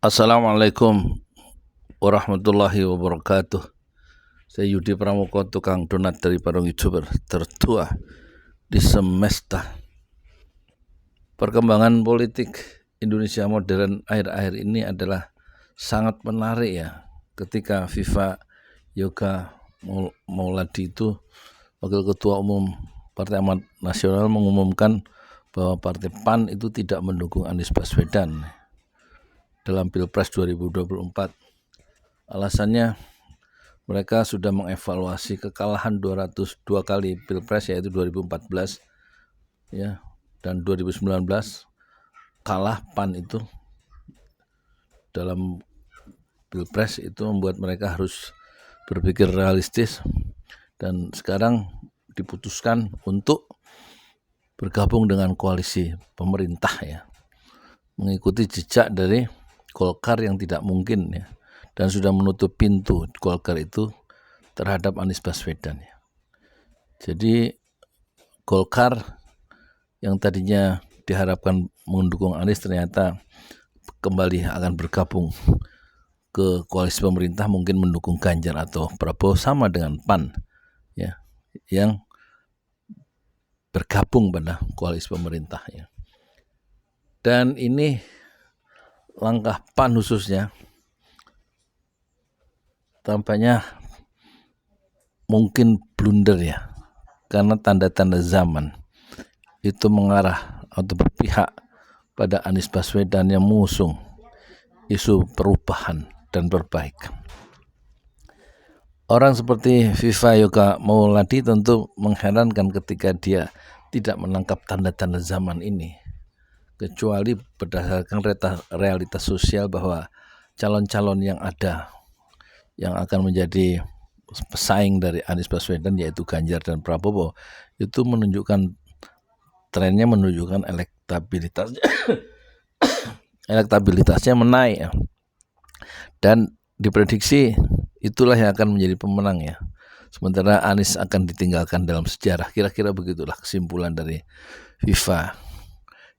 Assalamualaikum warahmatullahi wabarakatuh. Saya Yudi Pramoko, tukang donat dari Parung YouTuber tertua di semesta. Perkembangan politik Indonesia modern akhir-akhir ini adalah sangat menarik ya. Ketika FIFA Yoga Mauladi itu, Wakil Ketua Umum Partai Amanat Nasional, mengumumkan bahwa Partai PAN itu tidak mendukung Anies Baswedan dalam Pilpres 2024. Alasannya mereka sudah mengevaluasi kekalahan 202 kali Pilpres, yaitu 2014 ya, dan 2019 kalah PAN itu dalam Pilpres. Itu membuat mereka harus berpikir realistis, dan sekarang diputuskan untuk bergabung dengan koalisi pemerintah ya, mengikuti jejak dari Golkar yang tidak mungkin ya, dan sudah menutup pintu Golkar itu terhadap Anies Baswedan ya. Jadi Golkar yang tadinya diharapkan mendukung Anies ternyata kembali akan bergabung ke koalisi pemerintah, mungkin mendukung Ganjar atau Prabowo, sama dengan PAN ya, yang bergabung pada koalisi pemerintah ya. Dan ini langkah PAN khususnya tampaknya mungkin blunder ya, karena tanda-tanda zaman itu mengarah atau berpihak pada Anies Baswedan yang mengusung isu perubahan dan perbaikan. Orang seperti FIFA Yoga Mauladi tentu mengherankan ketika dia tidak menangkap tanda-tanda zaman ini, kecuali berdasarkan realitas sosial bahwa calon-calon yang ada yang akan menjadi pesaing dari Anies Baswedan, yaitu Ganjar dan Prabowo, itu menunjukkan trennya, menunjukkan elektabilitasnya menaik ya. Dan diprediksi itulah yang akan menjadi pemenang ya. Sementara Anies akan ditinggalkan dalam sejarah. Kira-kira begitulah kesimpulan dari FIFA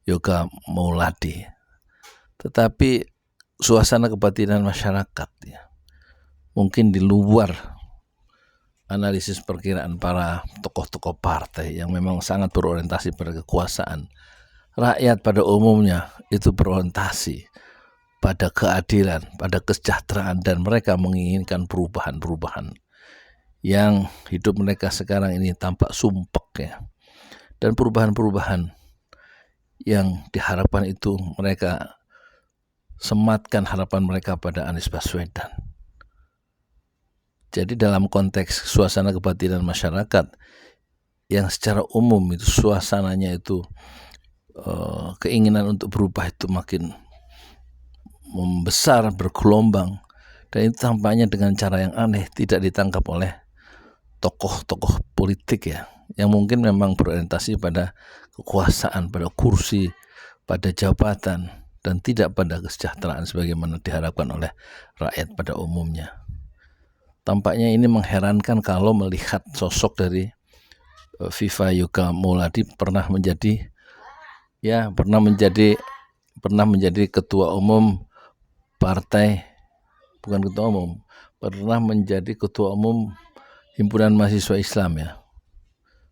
Yoga Mauladi. Tetapi suasana kebatinan masyarakat ya, mungkin di luar analisis perkiraan para tokoh-tokoh partai yang memang sangat berorientasi pada kekuasaan. Rakyat pada umumnya itu berorientasi pada keadilan, pada kesejahteraan, dan mereka menginginkan perubahan-perubahan yang hidup mereka sekarang ini tampak sumpek ya. Dan perubahan-perubahan yang diharapkan itu mereka sematkan harapan mereka pada Anies Baswedan. Jadi dalam konteks suasana kebatinan masyarakat yang secara umum itu suasananya itu keinginan untuk berubah itu makin membesar, bergelombang, dan itu tampaknya dengan cara yang aneh, tidak ditangkap oleh tokoh-tokoh politik ya, yang mungkin memang berorientasi pada kekuasaan, pada kursi, pada jabatan, dan tidak pada kesejahteraan sebagaimana diharapkan oleh rakyat pada umumnya. Tampaknya ini mengherankan kalau melihat sosok dari FIFA Yoga Mauladi pernah menjadi ketua umum partai, bukan ketua umum, pernah menjadi ketua umum Himpunan Mahasiswa Islam ya,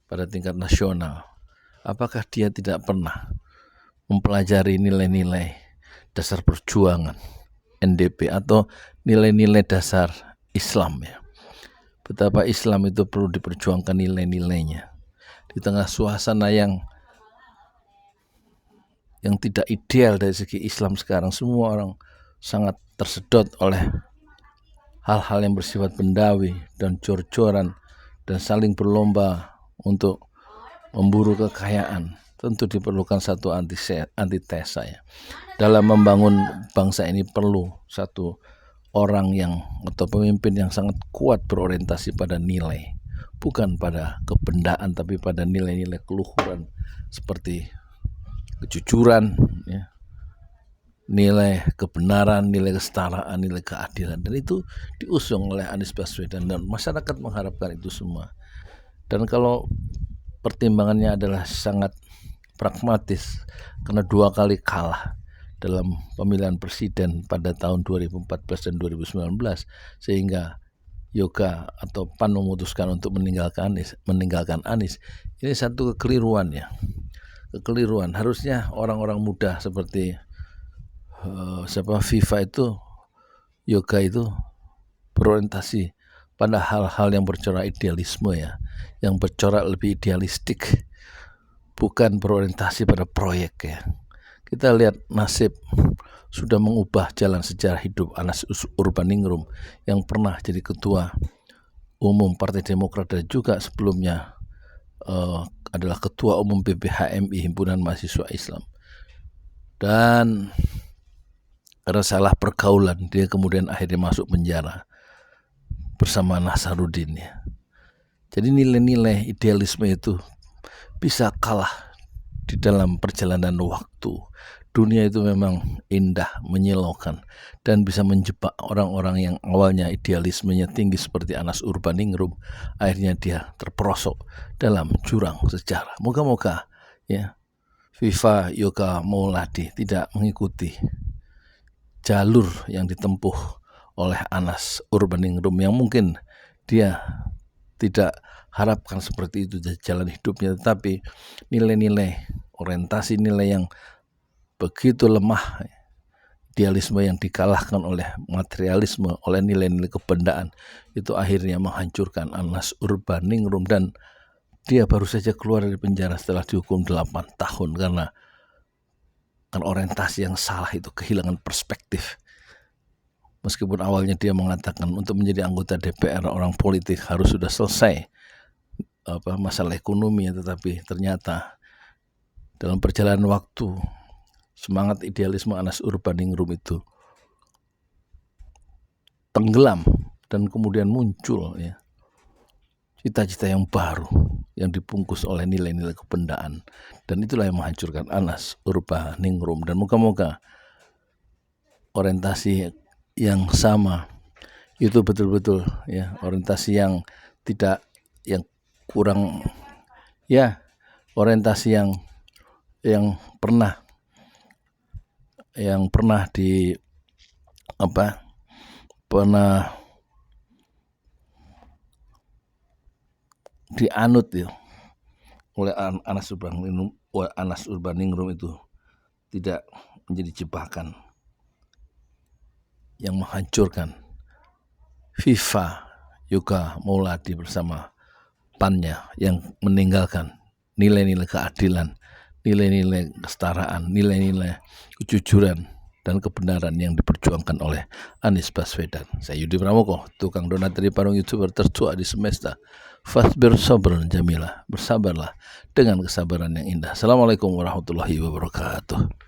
pada tingkat nasional. Apakah dia tidak pernah mempelajari nilai-nilai dasar perjuangan NDP atau nilai-nilai dasar Islam ya? Betapa Islam itu perlu diperjuangkan nilai-nilainya di tengah suasana yang tidak ideal dari segi Islam sekarang. Semua orang sangat tersedot oleh hal-hal yang bersifat bendawi dan jor-joran dan saling berlomba untuk memburu kekayaan. Tentu diperlukan satu antitesa ya. Dalam membangun bangsa ini perlu satu orang yang atau pemimpin yang sangat kuat berorientasi pada nilai, bukan pada kebendaan, tapi pada nilai-nilai keluhuran seperti kejujuran ya, nilai kebenaran, nilai kesetaraan, nilai keadilan. Dan itu diusung oleh Anies Baswedan, dan masyarakat mengharapkan itu semua. Dan kalau pertimbangannya adalah sangat pragmatis, karena 2 kali kalah dalam pemilihan presiden pada tahun 2014 dan 2019, sehingga Yoga atau PAN memutuskan untuk meninggalkan Anies. Ini satu kekeliruan ya. Kekeliruan. Harusnya orang-orang muda seperti FIFA itu, Yoga itu berorientasi pada hal-hal yang bercorak idealisme ya, yang bercorak lebih idealistik, bukan berorientasi pada proyek ya. Kita lihat nasib sudah mengubah jalan sejarah hidup Anas Urbaningrum yang pernah jadi ketua umum Partai Demokrat dan juga sebelumnya adalah ketua umum BPHMI, Himpunan Mahasiswa Islam. Dan karena salah pergaulan dia kemudian akhirnya masuk penjara bersama Nasaruddin ya. Jadi nilai-nilai idealisme itu bisa kalah di dalam perjalanan waktu. Dunia itu memang indah, menyilaukan, dan bisa menjebak orang-orang yang awalnya idealismenya tinggi seperti Anas Urbaningrum. Akhirnya dia terperosok dalam jurang sejarah. Moga-moga ya FIFA Yoga Mauladi tidak mengikuti jalur yang ditempuh oleh Anas Urbaningrum yang mungkin dia tidak harapkan seperti itu jalan hidupnya, tetapi nilai-nilai orientasi nilai yang begitu lemah, idealisme yang dikalahkan oleh materialisme, oleh nilai-nilai kebendaan, itu akhirnya menghancurkan Anas Urbaningrum, dan dia baru saja keluar dari penjara setelah dihukum 8 tahun karena orientasi yang salah itu, kehilangan perspektif. Meskipun awalnya dia mengatakan untuk menjadi anggota DPR orang politik harus sudah selesai masalah ekonomi, tetapi ternyata dalam perjalanan waktu semangat idealisme Anas Urbaningrum itu tenggelam dan kemudian muncul ya cita-cita yang baru yang dibungkus oleh nilai-nilai kebendaan, dan itulah yang menghancurkan Anas Urbaningrum. Dan moga-moga orientasi yang sama itu betul-betul ya, orientasi yang tidak, yang kurang ya, orientasi yang pernah dianut ya oleh Anas Urbaningrum itu tidak menjadi jebakan yang menghancurkan FIFA Yoga Mauladi bersama PAN-nya yang meninggalkan nilai-nilai keadilan, nilai-nilai kesetaraan, nilai-nilai kejujuran dan kebenaran yang diperjuangkan oleh Anies Baswedan. Saya Yudi Pramoko, tukang donat dari Parung YouTuber tertua di semesta. Fasbir sabran jamilah, bersabarlah dengan kesabaran yang indah. Assalamualaikum warahmatullahi wabarakatuh.